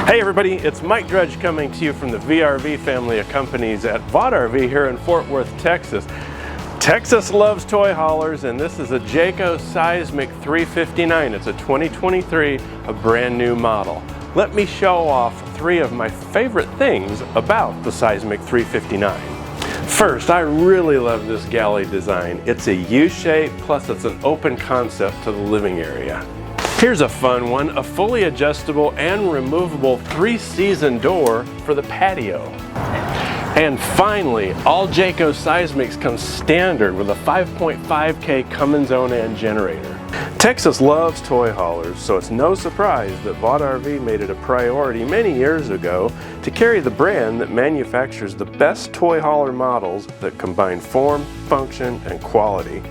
Hey everybody, it's Mike Drudge coming to you from the VRV family of companies at Vogt RV here in Fort Worth, Texas. Texas loves toy haulers, and this is a Jayco Seismic 359. It's a 2023, a brand new model. Let me show off three of my favorite things about the Seismic 359. First, I really love this galley design. It's a U-shape, plus it's an open concept to the living area. Here's a fun one, a fully adjustable and removable 3-season door for the patio. And finally, all Jayco Seismics come standard with a 5.5K Cummins Generator. Texas loves toy haulers, so it's no surprise that Vogt RV made it a priority many years ago to carry the brand that manufactures the best toy hauler models that combine form, function, and quality.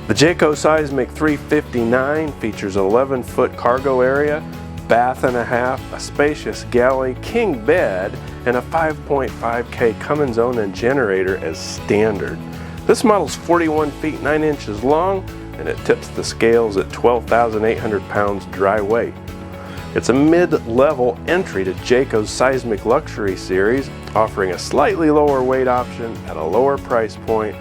The Jayco Seismic 359 features an 11-foot cargo area, bath and a half, a spacious galley, king bed, and a 5.5K Cummins Generator as standard. This model's 41 feet 9 inches long, and it tips the scales at 12,800 pounds dry weight. It's a mid-level entry to Jayco's Seismic Luxury series, offering a slightly lower weight option at a lower price point,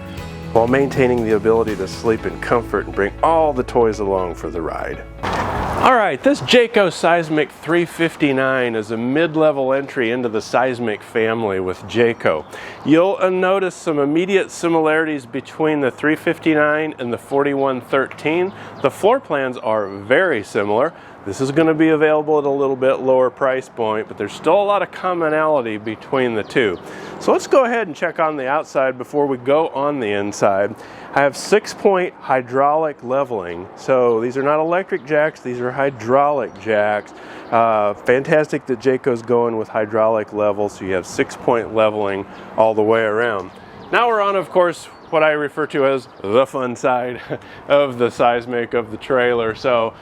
while maintaining the ability to sleep in comfort and bring all the toys along for the ride. Alright, this Jayco Seismic 359 is a mid-level entry into the Seismic family with Jayco. You'll notice some immediate similarities between the 359 and the 4113. The floor plans are very similar. This is going to be available at a little bit lower price point, but there's still a lot of commonality between the two. So let's go ahead and check on the outside before we go on the inside. I have 6-point hydraulic leveling. So these are not electric jacks, these are hydraulic jacks. Fantastic that Jayco's going with hydraulic level, so you have 6-point leveling all the way around. Now we're on, of course, what I refer to as the fun side of the Seismic, of the trailer. So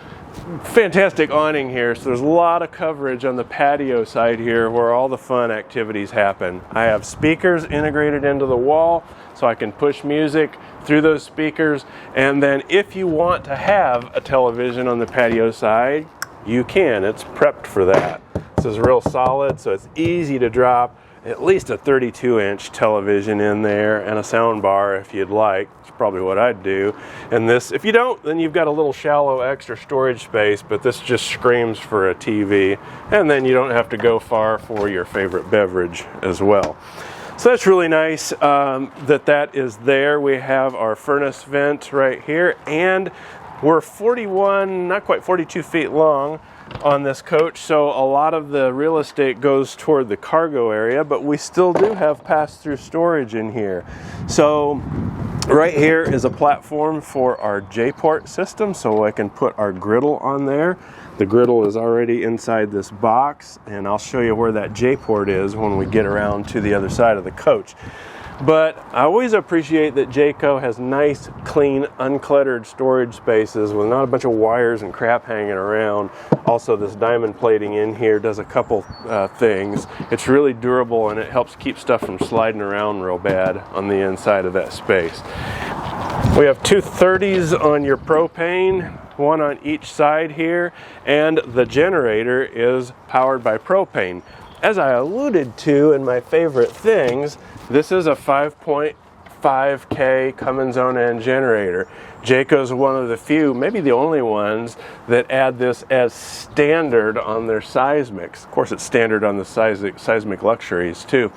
fantastic awning here, so there's a lot of coverage on the patio side here where all the fun activities happen. I have speakers integrated into the wall so I can push music through those speakers, and then if you want to have a television on the patio side, you can. It's prepped for that. This is real solid, so it's easy to drop at least a 32-inch television in there and a sound bar if you'd like. It's probably what I'd do. And this, if you don't, then you've got a little shallow extra storage space, but this just screams for a TV. And then you don't have to go far for your favorite beverage as well. So that's really nice that is there. We have our furnace vent right here, and we're 41, not quite 42 feet long on this coach, so a lot of the real estate goes toward the cargo area, but we still do have pass-through storage in here. So right here is a platform for our J-port system, so I can put our griddle on there. The griddle is already inside this box, and I'll show you where that J-port is when we get around to the other side of the coach. But I always appreciate that Jayco has nice, clean, uncluttered storage spaces with not a bunch of wires and crap hanging around. Also, this diamond plating in here does a couple things. It's really durable, and it helps keep stuff from sliding around real bad on the inside of that space. We have two 30s on your propane, one on each side here, and the generator is powered by propane. As I alluded to in my favorite things, this is a 5.5K Cummins Generator. Jayco's one of the few, maybe the only ones, that add this as standard on their Seismics. Of course, it's standard on the Seismic Luxuries too.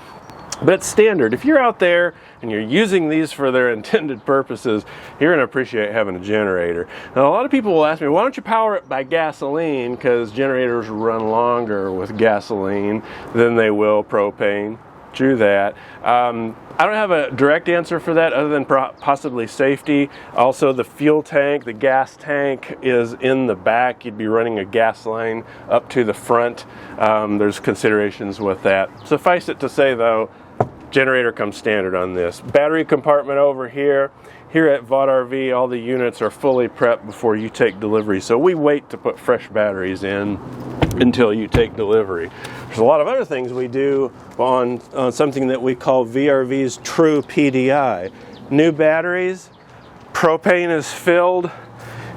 But it's standard. If you're out there and you're using these for their intended purposes, you're going to appreciate having a generator. Now, a lot of people will ask me, why don't you power it by gasoline? Because generators run longer with gasoline than they will propane. True that. I don't have a direct answer for that other than possibly safety. Also, the fuel tank, the gas tank is in the back. You'd be running a gas line up to the front. There's considerations with that. Suffice it to say, though, generator comes standard on this. Battery compartment over here. Here at Vogt RV, all the units are fully prepped before you take delivery, so we wait to put fresh batteries in until you take delivery. There's a lot of other things we do on something that we call VRV's True PDI. New batteries, propane is filled,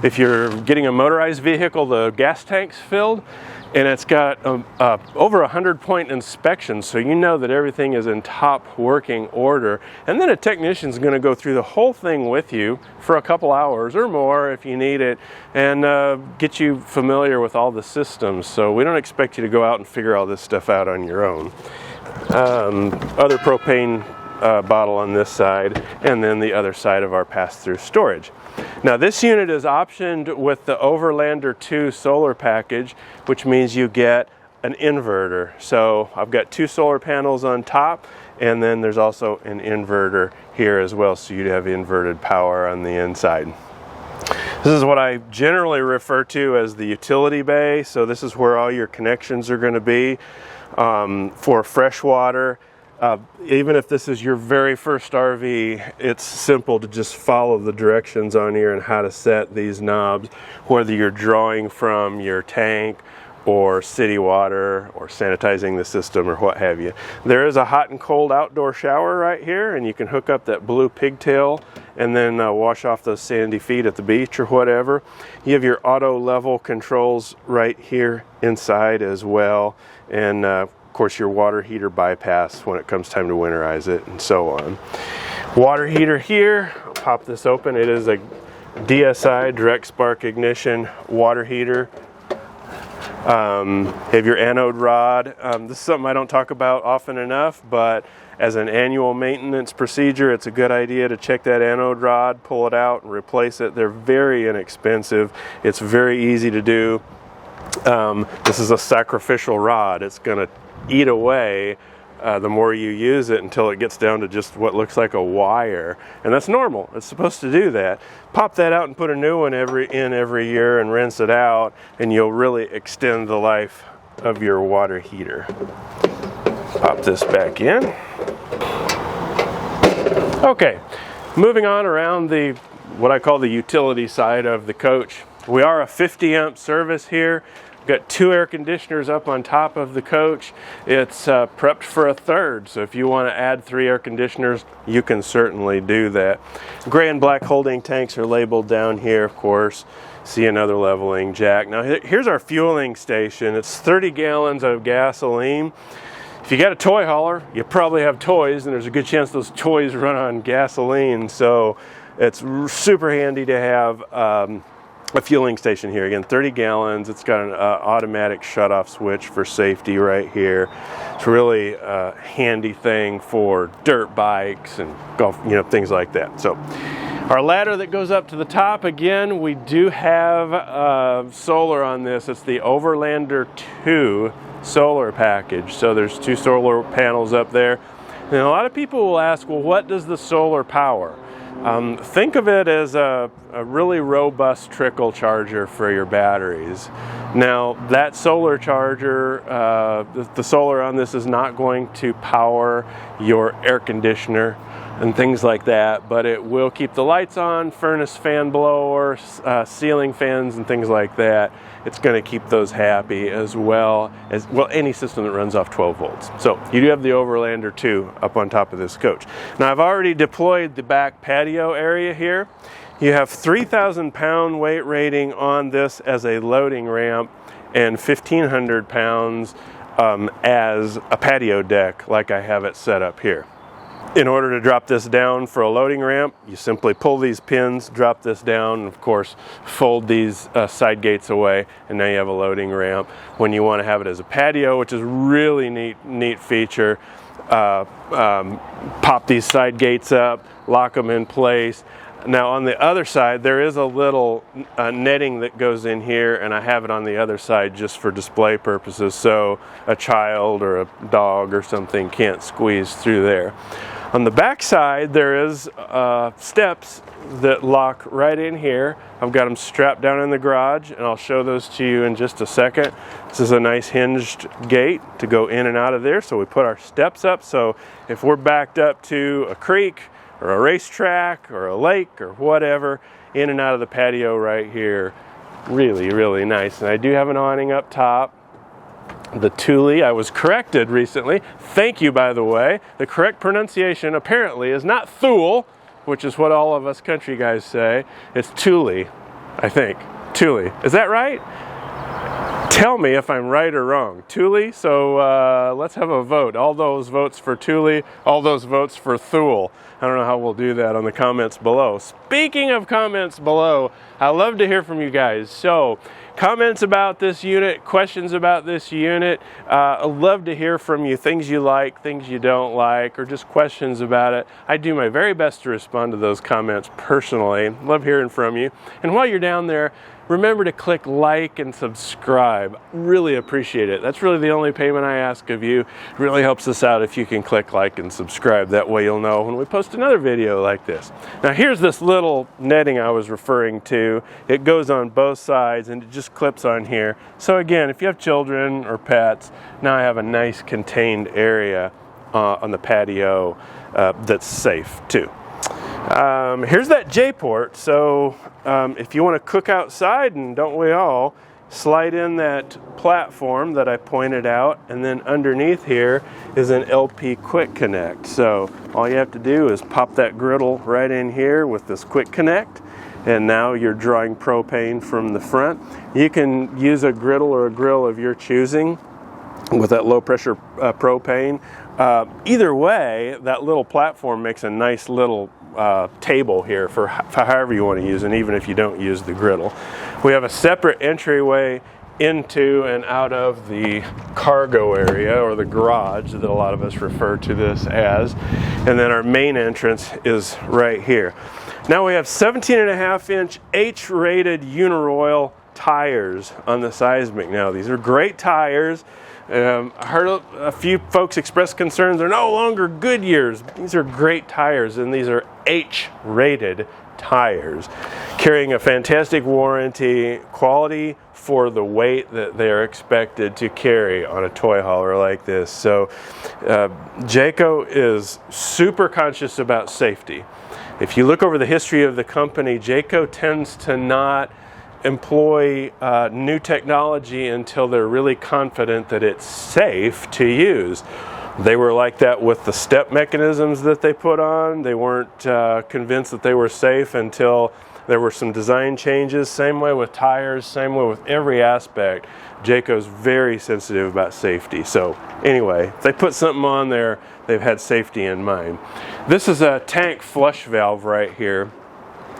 if you're getting a motorized vehicle, the gas tank's filled, and it's got over 100-point inspection, so you know that everything is in top working order. And then a technician's going to go through the whole thing with you for a couple hours or more if you need it, and get you familiar with all the systems. So we don't expect you to go out and figure all this stuff out on your own. Other propane bottle on this side, and then the other side of our pass-through storage. Now this unit is optioned with the Overlander 2 solar package, which means you get an inverter. So I've got 2 solar panels on top, and then there's also an inverter here as well, so you'd have inverted power on the inside. This is what I generally refer to as the utility bay. So this is where all your connections are going to be for fresh water. Even if this is your very first RV, it's simple to just follow the directions on here and how to set these knobs, whether you're drawing from your tank or city water or sanitizing the system or what have you. There is a hot and cold outdoor shower right here, and you can hook up that blue pigtail and then wash off those sandy feet at the beach or whatever. You have your auto level controls right here inside as well, and of course your water heater bypass when it comes time to winterize it, and so on. Water heater here, I'll pop this open. It is a DSI, direct spark ignition water heater. Have your anode rod. This is something I don't talk about often enough, but as an annual maintenance procedure, it's a good idea to check that anode rod, pull it out, and replace it. They're very inexpensive. It's very easy to do. This is a sacrificial rod. It's going to eat away the more you use it until it gets down to just what looks like a wire, and that's normal. It's supposed to do that. Pop that out and put a new one every year and rinse it out, and you'll really extend the life of your water heater. Pop this back in. Okay, moving on around the what I call the utility side of the coach. We are a 50 amp service here. We've got 2 air conditioners up on top of the coach. It's prepped for a third, so if you want to add 3 air conditioners, you can certainly do that. Gray and black holding tanks are labeled down here, of course. See another leveling jack. Now here's our fueling station. It's 30 gallons of gasoline. If you got a toy hauler, you probably have toys, and there's a good chance those toys run on gasoline, so it's super handy to have a fueling station here. Again, 30 gallons. It's got an automatic shutoff switch for safety right here. It's really a handy thing for dirt bikes and golf, things like that. So our ladder that goes up to the top, again, we do have solar on this. It's the Overlander 2 solar package. So there's 2 solar panels up there. And a lot of people will ask, well, what does the solar power? Think of it as a really robust trickle charger for your batteries. Now that solar charger, the solar on this is not going to power your air conditioner and things like that, but it will keep the lights on, furnace fan blowers, ceiling fans and things like that. It's going to keep those happy, as well as any system that runs off 12 volts. So you do have the Overlander 2 up on top of this coach. Now I've already deployed the back patio area here. You have 3,000 pound weight rating on this as a loading ramp, and 1,500 pounds as a patio deck, like I have it set up here. In order to drop this down for a loading ramp, you simply pull these pins, drop this down, and of course fold these side gates away, and now you have a loading ramp. When you want to have it as a patio, which is a really neat feature, pop these side gates up, lock them in place. Now on the other side, there is a little netting that goes in here, and I have it on the other side just for display purposes, so a child or a dog or something can't squeeze through there. On the back side, there is steps that lock right in here. I've got them strapped down in the garage, and I'll show those to you in just a second. This is a nice hinged gate to go in and out of there, so we put our steps up, so if we're backed up to a creek or a racetrack or a lake or whatever, in and out of the patio right here. Really nice. And I do have an awning up top. The Thule, I was corrected recently. Thank you, by the way. The correct pronunciation apparently is not Thule, which is what all of us country guys say. It's Thule. I think. Thule. Is that right? Tell me if I'm right or wrong. Thule? So let's have a vote. All those votes for Thule, all those votes for Thule. I don't know how we'll do that on the comments below. Speaking of comments below, I love to hear from you guys. So comments about this unit, questions about this unit. I love to hear from you, things you like, things you don't like, or just questions about it. I do my very best to respond to those comments personally. Love hearing from you. And while you're down there, remember to click like and subscribe. Really appreciate it. That's really the only payment I ask of you. It really helps us out if you can click like and subscribe. That way you'll know when we post another video like this. Now here's this little netting I was referring to. It goes on both sides and it just clips on here. So again, if you have children or pets, now I have a nice contained area on the patio that's safe too. Here's that J-port, so if you want to cook outside, and don't we all, slide in that platform that I pointed out, and then underneath here is an LP quick connect. So all you have to do is pop that griddle right in here with this quick connect, and now you're drawing propane from the front. You can use a griddle or a grill of your choosing with that low pressure propane. Either way, that little platform makes a nice little table here for however you want to use it, even if you don't use the griddle. We have a separate entryway into and out of the cargo area, or the garage that a lot of us refer to this as, and then our main entrance is right here. Now we have 17.5-inch H-rated Uniroyal tires on the Seismic. Now these are great tires. I heard a few folks express concerns they're no longer Goodyears. These are great tires, and these are H-rated tires, carrying a fantastic warranty, quality for the weight that they're expected to carry on a toy hauler like this. So Jayco is super conscious about safety. If you look over the history of the company, Jayco tends to not employ new technology until they're really confident that it's safe to use. They were like that with the step mechanisms that they put on. They weren't convinced that they were safe until there were some design changes. Same way with tires, same way with every aspect. Jayco's very sensitive about safety. So anyway, if they put something on there, they've had safety in mind. This is a tank flush valve right here.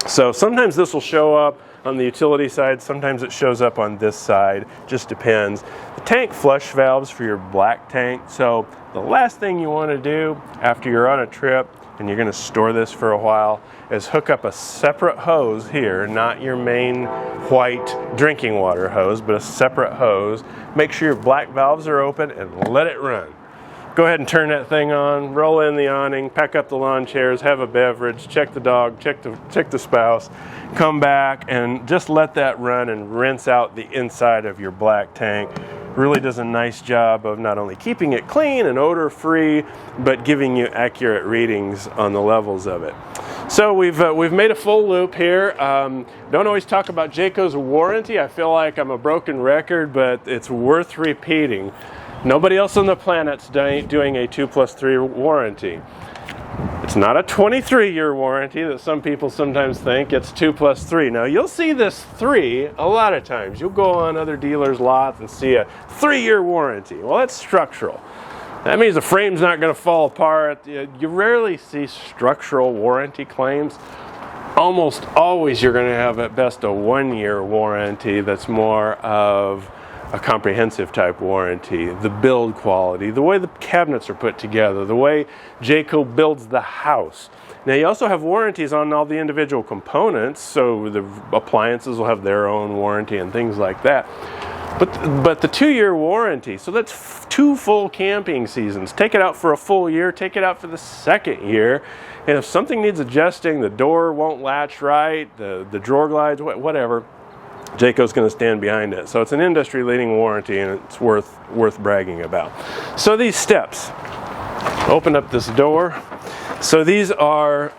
So sometimes this will show up on the utility side, sometimes it shows up on this side, just depends. The tank flush valves for your black tank. So the last thing you want to do after you're on a trip and you're going to store this for a while is hook up a separate hose here, not your main white drinking water hose, but a separate hose. Make sure your black valves are open and let it run. Go ahead and turn that thing on, roll in the awning, pack up the lawn chairs, have a beverage, check the dog, check the spouse, come back and just let that run and rinse out the inside of your black tank. Really does a nice job of not only keeping it clean and odor free, but giving you accurate readings on the levels of it. So we've made a full loop here. Don't always talk about Jayco's warranty. I feel like I'm a broken record, but it's worth repeating. Nobody else on the planet's doing a 2+3 warranty. It's not a 23-year warranty that some people sometimes think. It's 2+3. Now you'll see this 3 a lot of times. You'll go on other dealers' lots and see a 3-year warranty. Well, that's structural. That means the frame's not going to fall apart. You rarely see structural warranty claims. Almost always you're going to have at best a 1-year warranty that's more of a comprehensive type warranty. The build quality, the way the cabinets are put together, the way Jayco builds the house. Now you also have warranties on all the individual components, so the appliances will have their own warranty and things like that. But the 2-year warranty, so that's 2 full camping seasons. Take it out for a full year, take it out for the 2nd year, and if something needs adjusting, the door won't latch right, the drawer glides, whatever, Jayco's going to stand behind it. So it's an industry-leading warranty, and it's worth bragging about. So these steps, open up this door. So these are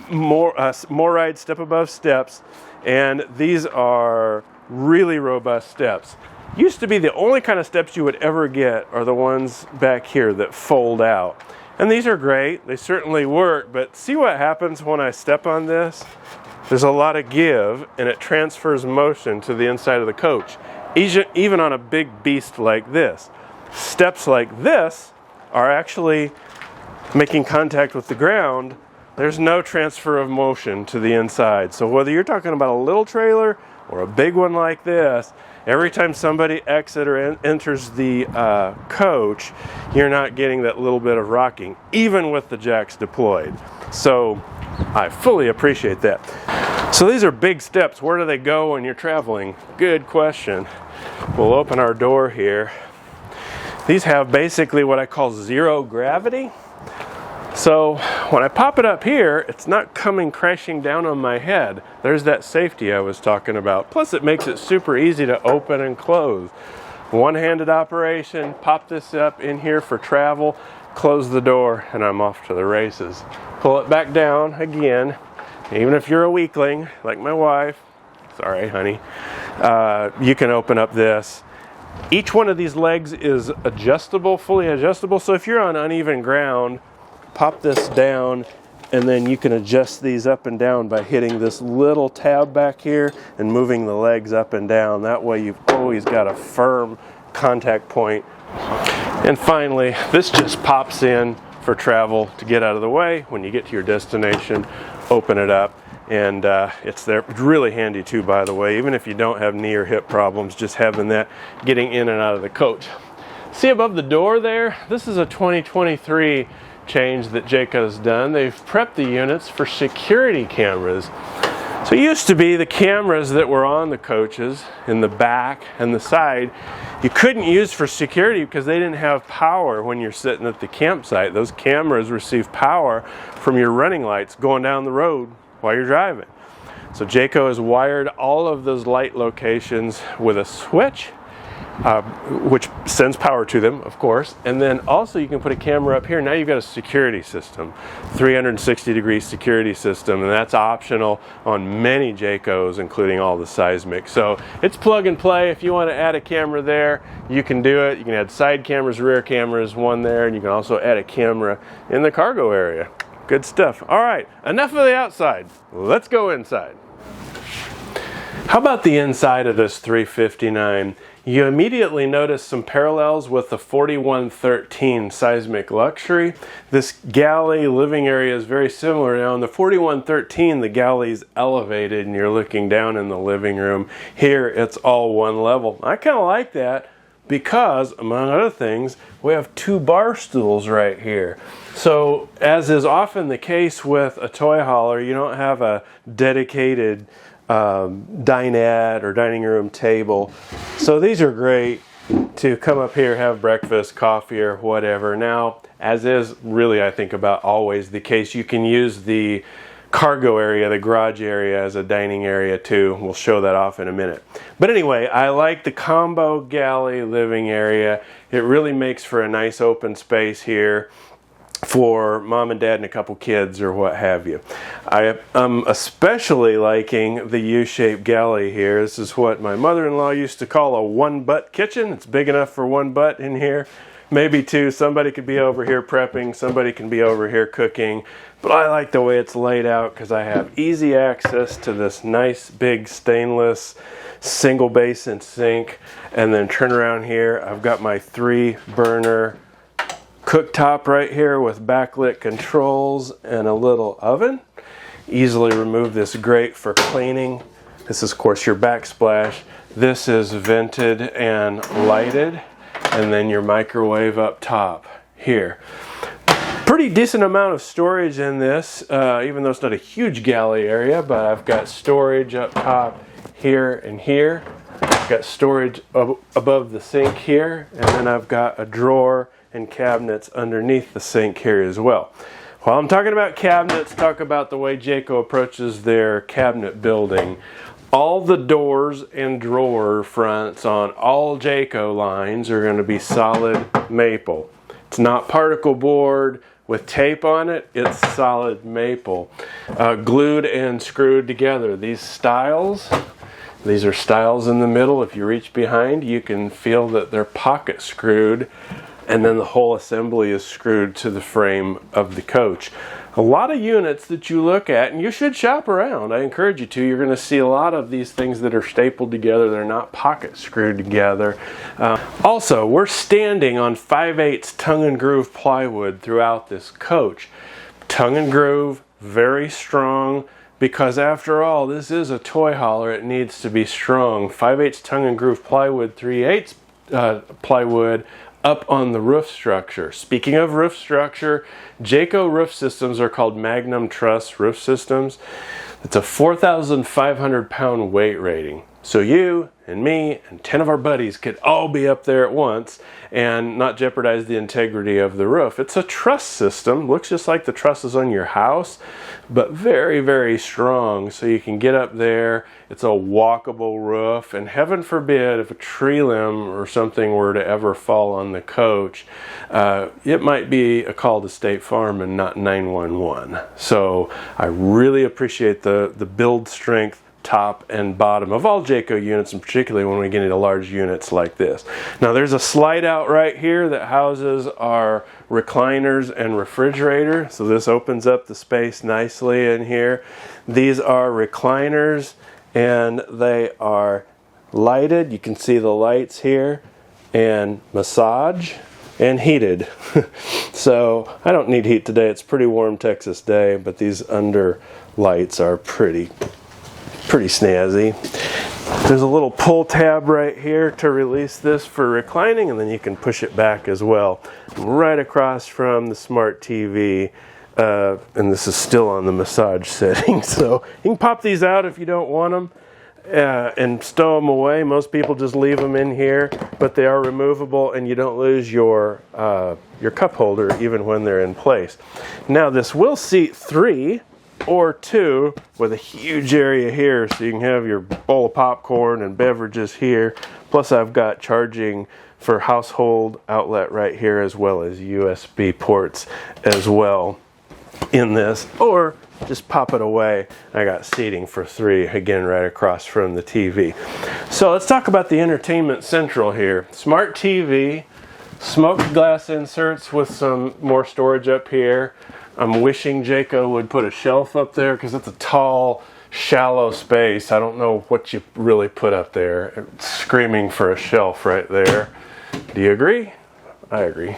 Moride step above steps, and these are really robust steps. Used to be the only kind of steps you would ever get are the ones back here that fold out. And these are great. They certainly work, but see what happens when I step on this? there's a lot of give, and it transfers motion to the inside of the coach, even on a big beast like this. Steps like this are actually making contact with the ground. There's no transfer of motion to the inside. So whether you're talking about a little trailer or a big one like this, every time somebody exits or enters the coach, you're not getting that little bit of rocking, even with the jacks deployed. So I fully appreciate that. So these are big steps. Where do they go when you're traveling? Good question. We'll open our door here. These have basically what I call zero gravity. So when I pop it up here, it's not coming crashing down on my head. There's that safety I was talking about. Plus it makes it super easy to open and close. One-handed operation, pop this up in here for travel, close the door, and I'm off to the races. Pull it back down again. Even if you're a weakling, like my wife, sorry honey, you can open up this. Each one of these legs is adjustable, fully adjustable. So if you're on uneven ground, pop this down, and then you can adjust these up and down by hitting this little tab back here and moving the legs up and down. That way you've always got a firm contact point. And finally, this just pops in for travel to get out of the way. When you get to your destination, open it up, and it's there. It's really handy too, by the way, even if you don't have knee or hip problems, just having that getting in and out of the coach. See above the door there? This is a 2023 change that Jayco's done. They've prepped the units for security cameras. So it used to be the cameras that were on the coaches in the back and the side, you couldn't use for security because they didn't have power when you're sitting at the campsite. Those cameras receive power from your running lights going down the road while you're driving. So Jayco has wired all of those light locations with a switch, which sends power to them, of course. And then also you can put a camera up here. Now you've got a security system, 360-degree security system, and that's optional on many Jaycos, including all the Seismic. So it's plug and play. If you want to add a camera there, you can do it. You can add side cameras, rear cameras, one there, and you can also add a camera in the cargo area. Good stuff. All right, enough of the outside. Let's go inside. How about the inside of this 359? You immediately notice some parallels with the 4113 Seismic Luxury. This galley living area is very similar. Now in the 4113, the galley's elevated and you're looking down in the living room. Here it's all one level. I kind of like that because, among other things, we have two bar stools right here. So as is often the case with a toy hauler, you don't have a dedicated dinette or dining room table. So these are great to come up here, have breakfast, coffee, or whatever. Now, as is really, I think, about always the case, you can use the cargo area, the garage area, as a dining area too. We'll show that off in a minute. But anyway, I like the combo galley living area. It really makes for a nice open space here for mom and dad and a couple kids or what have you. I am especially liking the U-shaped galley here. This is what my mother-in-law used to call a one-butt kitchen. It's big enough for one butt in here, maybe two. Somebody could be over here prepping, somebody can be over here cooking, but I like the way it's laid out because I have easy access to this nice big stainless single basin sink, and then turn around here, I've got my 3-burner cooktop right here with backlit controls and a little oven. Easily remove this grate for cleaning. This is, of course, your backsplash. This is vented and lighted, and then your microwave up top here. Pretty decent amount of storage in this, even though it's not a huge galley area, but I've got storage up top here and here. I've got storage above the sink here, and then I've got a drawer and cabinets underneath the sink here as well. While I'm talking about cabinets, talk about the way Jayco approaches their cabinet building. All the doors and drawer fronts on all Jayco lines are going to be solid maple. It's not particle board with tape on it, it's solid maple. Glued and screwed together. These are stiles in the middle. If you reach behind, you can feel that they're pocket screwed, and then the whole assembly is screwed to the frame of the coach. A lot of units that you look at, and you should shop around. I encourage you to. You're going to see a lot of these things that are stapled together. They're not pocket screwed together. Also, we're standing on 5/8 tongue and groove plywood throughout this coach. Tongue and groove, very strong, because after all, this is a toy hauler. It needs to be strong. 5/8 tongue and groove plywood, 3/8 plywood up on the roof structure. Speaking of roof structure, Jayco roof systems are called Magnum Truss roof systems. It's a 4,500 pound weight rating. So you and me and 10 of our buddies could all be up there at once and not jeopardize the integrity of the roof. It's a truss system, looks just like the trusses on your house, but very, very strong, so you can get up there. It's a walkable roof, and heaven forbid if a tree limb or something were to ever fall on the coach, it might be a call to State Farm and not 911. So I really appreciate the build strength, top and bottom of all Jayco units, and particularly when we get into large units like this. Now there's a slide out right here that houses our recliners and refrigerator, so this opens up the space nicely in here. These are recliners and they are lighted. You can see the lights here, and massage and heated. So I don't need heat today. It's a pretty warm Texas day, but these under lights are pretty snazzy. There's a little pull tab right here to release this for reclining, and then you can push it back as well. Right across from the smart TV, and this is still on the massage setting, so you can pop these out if you don't want them and stow them away. Most people just leave them in here, but they are removable, and you don't lose your cup holder even when they're in place. Now this will seat 3 or 2 with a huge area here, so you can have your bowl of popcorn and beverages here. Plus I've got charging for household outlet right here, as well as USB ports as well in this, or just pop it away. I got seating for 3 again right across from the TV. So let's talk about the entertainment central here. Smart TV, smoked glass inserts with some more storage up here. I'm wishing Jayco would put a shelf up there because it's a tall, shallow space. I don't know what you really put up there. It's screaming for a shelf right there. Do you agree? I agree.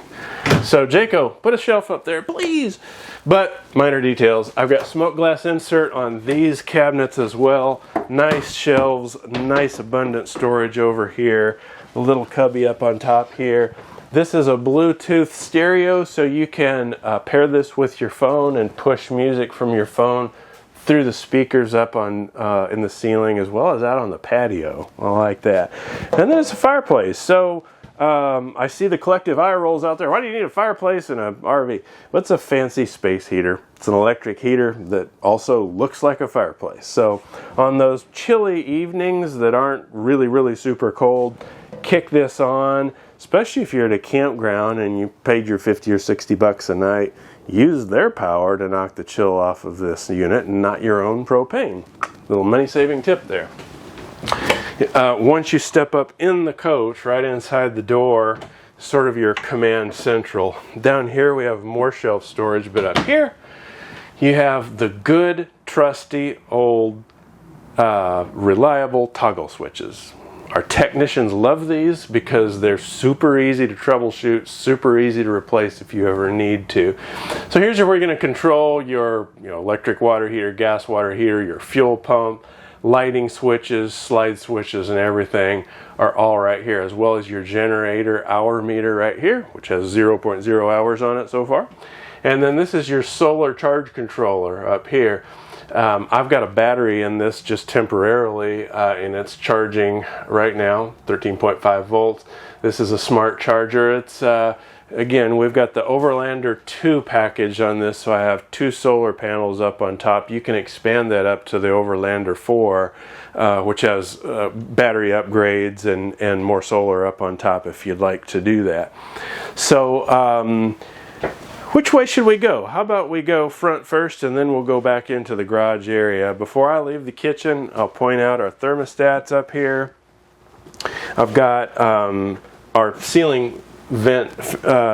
So Jayco, put a shelf up there, please. But minor details. I've got smoked glass insert on these cabinets as well. Nice shelves, nice abundant storage over here. A little cubby up on top here. This is a Bluetooth stereo, so you can pair this with your phone and push music from your phone through the speakers up on in the ceiling, as well as out on the patio. I like that. And then it's a fireplace. So I see the collective eye rolls out there. Why do you need a fireplace in an RV? Well, it's a fancy space heater. It's an electric heater that also looks like a fireplace. So on those chilly evenings that aren't really, really super cold, kick this on. Especially if you're at a campground and you paid your 50 or 60 bucks a night, use their power to knock the chill off of this unit and not your own propane. Little money saving tip there. Once you step up in the coach, right inside the door, sort of your command central. Down here we have more shelf storage, but up here you have the good, trusty, old, reliable toggle switches. Our technicians love these because they're super easy to troubleshoot, super easy to replace if you ever need to. So here's where we're going to control your electric water heater, gas water heater, your fuel pump, lighting switches, slide switches, and everything are all right here, as well as your generator hour meter right here, which has 0.0 hours on it so far. And then this is your solar charge controller up here. I've got a battery in this just temporarily, and it's charging right now, 13.5 volts. This is a smart charger. It's again, we've got the Overlander 2 package on this, so I have 2 solar panels up on top. You can expand that up to the Overlander 4, which has battery upgrades and more solar up on top if you'd like to do that. So which way should we go? How about we go front first, and then we'll go back into the garage area. Before I leave the kitchen, I'll point out our thermostats up here. I've got our ceiling vent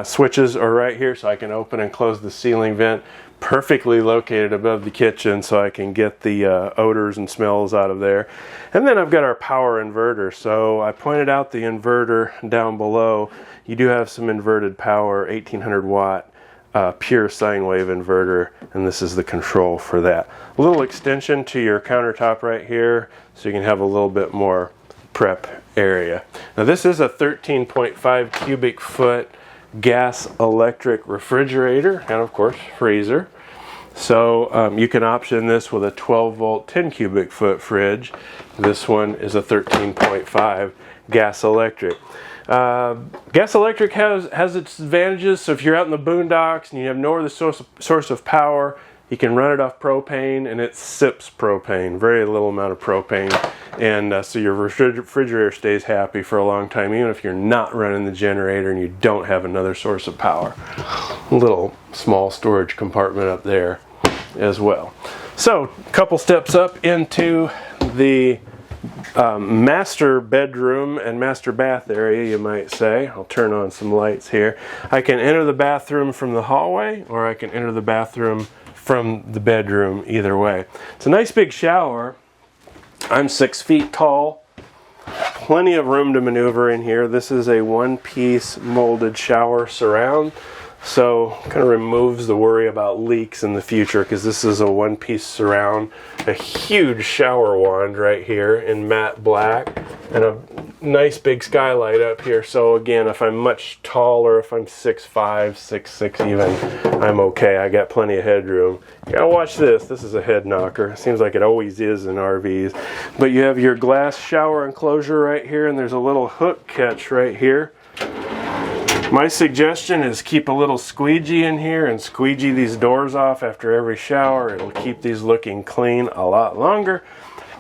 switches are right here, so I can open and close the ceiling vent perfectly located above the kitchen so I can get the odors and smells out of there. And then I've got our power inverter. So I pointed out the inverter down below. You do have some inverted power, 1800 watt pure sine wave inverter, and this is the control for that. A little extension to your countertop right here so you can have a little bit more prep area. Now this is a 13.5 cubic foot gas electric refrigerator and of course freezer. So you can option this with a 12 volt 10 cubic foot fridge. This one is a 13.5 gas electric. Gas electric has its advantages. So if you're out in the boondocks and you have no other source of power, you can run it off propane, and it sips propane, very little amount of propane, and so your refrigerator stays happy for a long time, even if you're not running the generator and you don't have another source of power. A little small storage compartment up there as well. So a couple steps up into the master bedroom and master bath area, you might say. I'll turn on some lights here. I can enter the bathroom from the hallway, or I can enter the bathroom from the bedroom, either way. It's a nice big shower. I'm 6 feet tall. Plenty of room to maneuver in here. This is a one-piece molded shower surround, so kind of removes the worry about leaks in the future, because this is a one-piece surround. A huge shower wand right here in matte black, and a nice big skylight up here. So again, if I'm much taller, if I'm 6'5", 6'6" even, I'm okay. I got plenty of headroom. You gotta watch this. This is a head knocker. Seems like it always is in RVs. But you have your glass shower enclosure right here, and there's a little hook catch right here. My suggestion is keep a little squeegee in here and squeegee these doors off after every shower. It'll keep these looking clean a lot longer.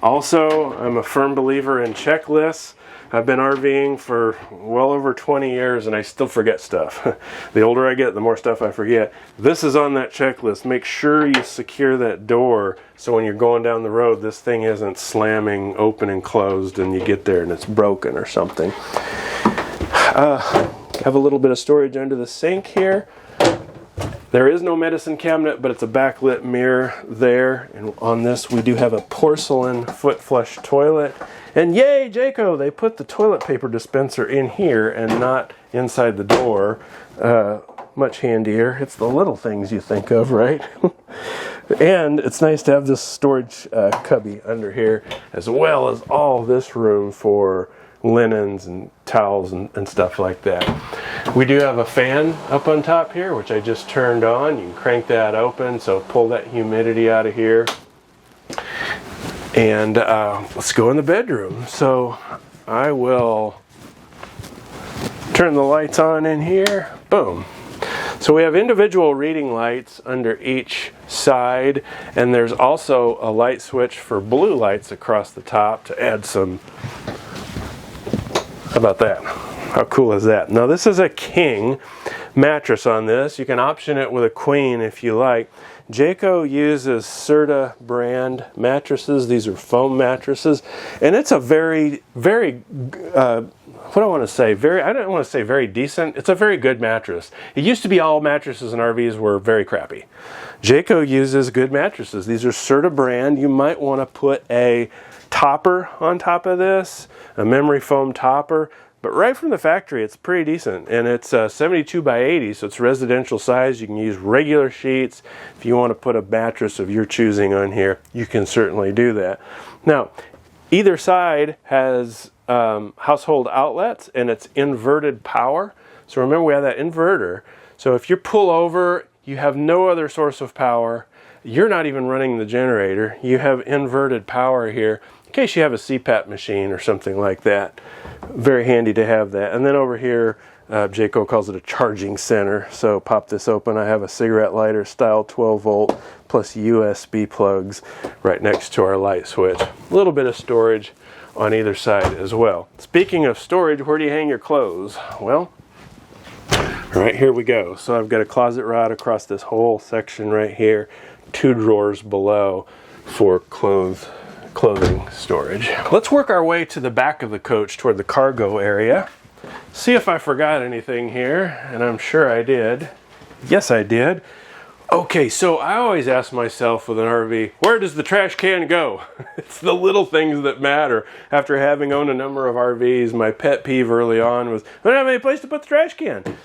Also, I'm a firm believer in checklists. I've been RVing for well over 20 years and I still forget stuff. The older I get, the more stuff I forget. This is on that checklist. Make sure you secure that door so when you're going down the road, this thing isn't slamming open and closed and you get there and it's broken or something. Have a little bit of storage under the sink here. There is no medicine cabinet, but it's a backlit mirror there. And on this, we do have a porcelain foot flush toilet. And yay, Jayco, they put the toilet paper dispenser in here and not inside the door. Much handier. It's the little things you think of, right? And it's nice to have this storage cubby under here, as well as all this room for linens and towels and stuff like that. We do have a fan up on top here, which I just turned on. You can crank that open, so pull that humidity out of here. And let's go in the bedroom. So I will turn the lights on in here. Boom. So we have individual reading lights under each side, and there's also a light switch for blue lights across the top to add some. How about that? How cool is that? Now this is a king mattress on this. You can option it with a queen if you like. Jayco uses Serta brand mattresses. These are foam mattresses, and it's a very, very, what do I want to say? I don't want to say very decent. It's a very good mattress. It used to be all mattresses in RVs were very crappy. Jayco uses good mattresses. These are Serta brand. You might want to put a topper on top of this, a memory foam topper, but right from the factory it's pretty decent, and it's 72 by 80, so it's residential size. You can use regular sheets. If you want to put a mattress of your choosing on here, you can certainly do that. Now either side has household outlets, and it's inverted power. So remember, we have that inverter, so if you pull over, you have no other source of power. You're not even running the generator. You have inverted power here in case you have a CPAP machine or something like that. Very handy to have that. And then over here, Jayco calls it a charging center. So pop this open. I have a cigarette lighter style 12 volt plus USB plugs right next to our light switch. A little bit of storage on either side as well. Speaking of storage, where do you hang your clothes? Well, right here we go. So I've got a closet rod across this whole section right here. 2 drawers below for clothing storage. Let's work our way to the back of the coach toward the cargo area. See if I forgot anything here, and I'm sure I did. Yes, I did. Okay, so I always ask myself with an RV, where does the trash can go? It's the little things that matter. After having owned a number of RVs, my pet peeve early on was, I don't have any place to put the trash can.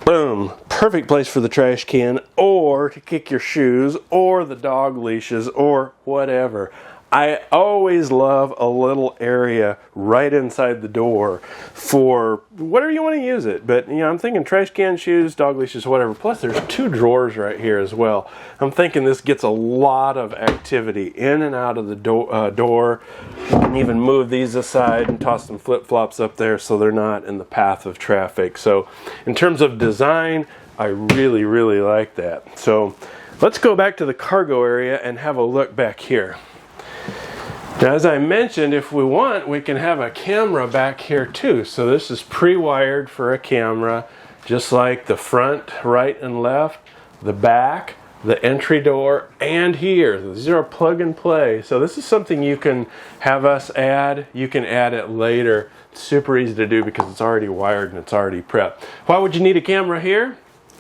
Boom, perfect place for the trash can, or to kick your shoes, or the dog leashes, or whatever. I always love a little area right inside the door for whatever you want to use it. But, you know, I'm thinking trash can, shoes, dog leashes, whatever. Plus, there's 2 drawers right here as well. I'm thinking this gets a lot of activity in and out of the door. You can even move these aside and toss some flip-flops up there so they're not in the path of traffic. So, in terms of design, I really, really like that. So, let's go back to the cargo area and have a look back here. Now, as I mentioned, if we want, we can have a camera back here too. So this is pre-wired for a camera, just like the front, right and left, the back, the entry door, and here. These are plug and play. So this is something you can have us add. You can add it later. It's super easy to do because it's already wired and it's already prepped. Why would you need a camera here?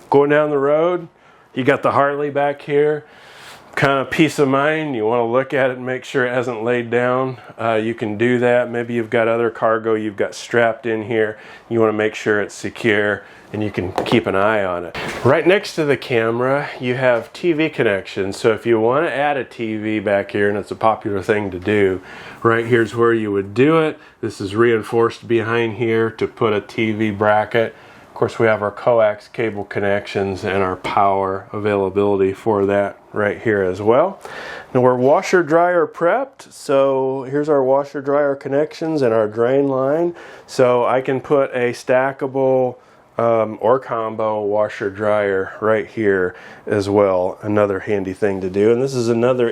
Going down the road, you got the Harley back here. Kind of peace of mind. You want to look at it and make sure it hasn't laid down. You can do that. Maybe you've got other cargo you've got strapped in here. You want to make sure it's secure and you can keep an eye on it. Right next to the camera, you have TV connections. So if you want to add a TV back here, and it's a popular thing to do, right here's where you would do it. This is reinforced behind here to put a TV bracket. Of course, we have our coax cable connections and our power availability for that right here as well. Now we're washer dryer prepped, so here's our washer dryer connections and our drain line. So I can put a stackable or combo washer dryer right here as well. Another handy thing to do. And this is another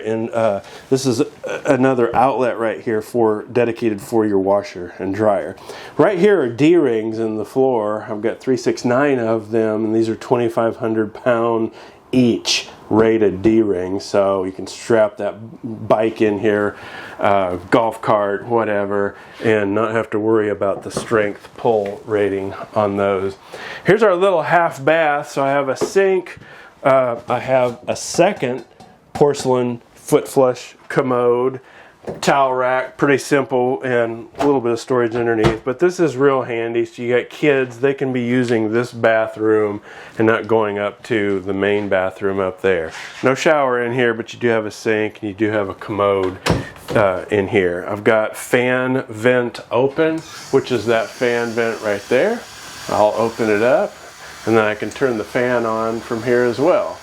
another outlet right here for dedicated for your washer and dryer. Right here are D-rings in the floor. I've got 369 of them, and these are 2,500 pound each rated D-rings, so you can strap that bike in here, golf cart, whatever, and not have to worry about the strength pull rating on those. Here's our little half bath. So I have a sink, I have a second porcelain foot flush commode, towel rack, pretty simple, and a little bit of storage underneath, but this is real handy. So you got kids, they can be using this bathroom and not going up to the main bathroom up there. No shower in here, but you do have a sink and you do have a commode in here. I've got fan vent open, which is that fan vent right there. I'll open it up and then I can turn the fan on from here as well.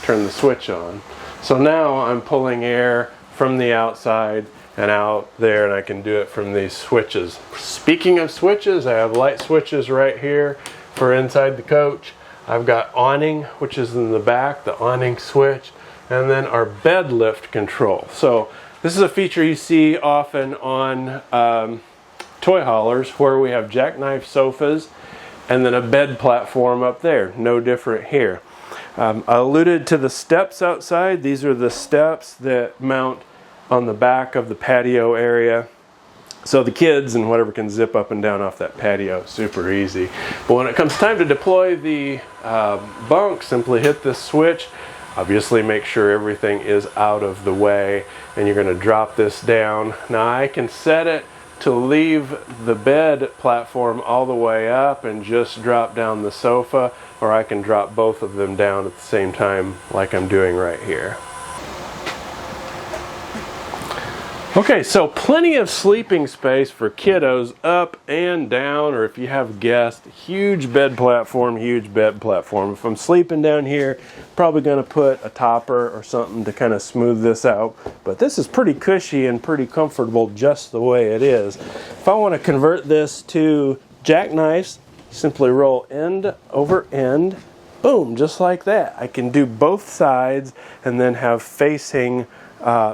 Turn the switch on. So now I'm pulling air from the outside and out there, and I can do it from these switches. Speaking of switches, I have light switches right here for inside the coach. I've got awning, which is in the back, the awning switch, and then our bed lift control. So this is a feature you see often on toy haulers where we have jackknife sofas and then a bed platform up there. No different here. I alluded to the steps outside. These are the steps that mount on the back of the patio area. So the kids and whatever can zip up and down off that patio, super easy. But when it comes time to deploy the bunk, simply hit this switch. Obviously make sure everything is out of the way, and you're going to drop this down. Now I can set it to leave the bed platform all the way up and just drop down the sofa, or I can drop both of them down at the same time like I'm doing right here. Okay, so plenty of sleeping space for kiddos up and down, or if you have guests, huge bed platform, huge bed platform. If I'm sleeping down here, probably going to put a topper or something to kind of smooth this out. But this is pretty cushy and pretty comfortable just the way it is. If I want to convert this to jackknives, simply roll end over end, boom, just like that. I can do both sides and then have facing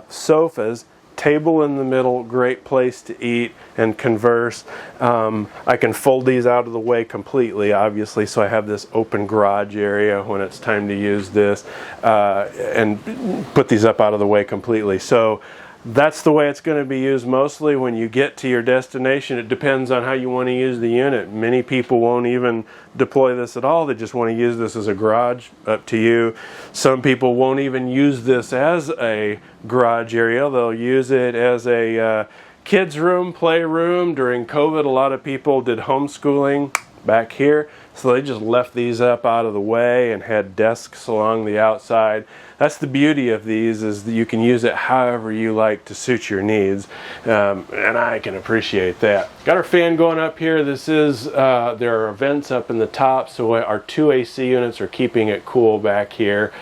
sofas. Table in the middle, great place to eat and converse. I can fold these out of the way completely, obviously, so I have this open garage area when it's time to use this, and put these up out of the way completely. So That's the way it's going to be used mostly when you get to your destination. It depends on how you want to use the unit. Many people won't even deploy this at all. They just want to use this as a garage. Up to you. Some people won't even use this as a garage area. They'll use it as a kids room, playroom. During COVID, a lot of people did homeschooling back here, so they just left these up out of the way and had desks along the outside. That's the beauty of these, is that you can use it however you like to suit your needs, and I can appreciate that. Got our fan going up here. This is there are vents up in the top, so our 2 AC units are keeping it cool back here,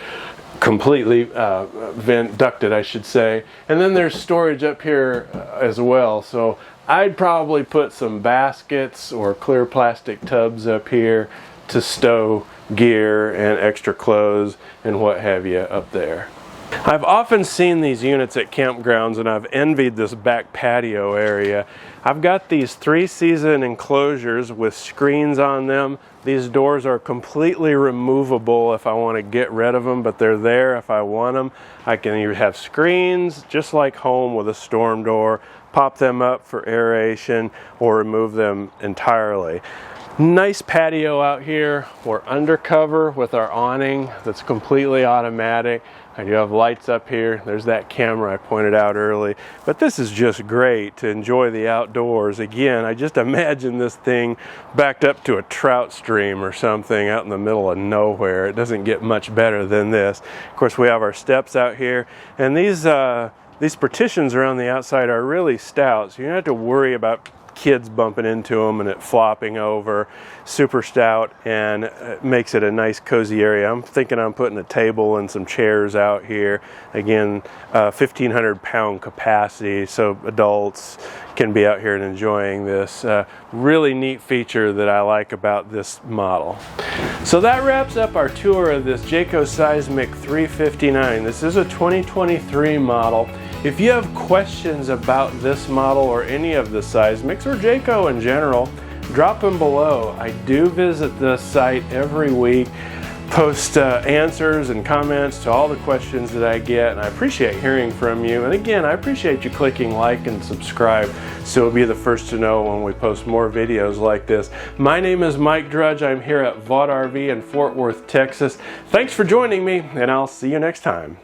completely ducted, I should say. And then there's storage up here as well, so I'd probably put some baskets or clear plastic tubs up here to stow gear and extra clothes and what have you up there. I've often seen these units at campgrounds, and I've envied this back patio area. I've got these 3-season enclosures with screens on them. These doors are completely removable if I want to get rid of them, but they're there if I want them. I can either have screens just like home with a storm door, pop them up for aeration, or remove them entirely. Nice patio out here. We're undercover with our awning that's completely automatic. I do have lights up here. There's that camera I pointed out early. But this is just great to enjoy the outdoors. Again, I just imagine this thing backed up to a trout stream or something out in the middle of nowhere. It doesn't get much better than this. Of course, we have our steps out here, and these partitions around the outside are really stout, so you don't have to worry about kids bumping into them and it flopping over. Super stout, and it makes it a nice cozy area. I'm thinking I'm putting a table and some chairs out here. Again, 1,500 pound capacity, so adults can be out here and enjoying this. Really neat feature that I like about this model. So that wraps up our tour of this Jayco Seismic 359. This is a 2023 model. If you have questions about this model or any of the Seismics or Jayco in general, drop them below. I do visit this site every week, post answers and comments to all the questions that I get, and I appreciate hearing from you. And again, I appreciate you clicking like and subscribe so you'll be the first to know when we post more videos like this. My name is Mike Drudge. I'm here at Vogt RV in Fort Worth, Texas. Thanks for joining me, and I'll see you next time.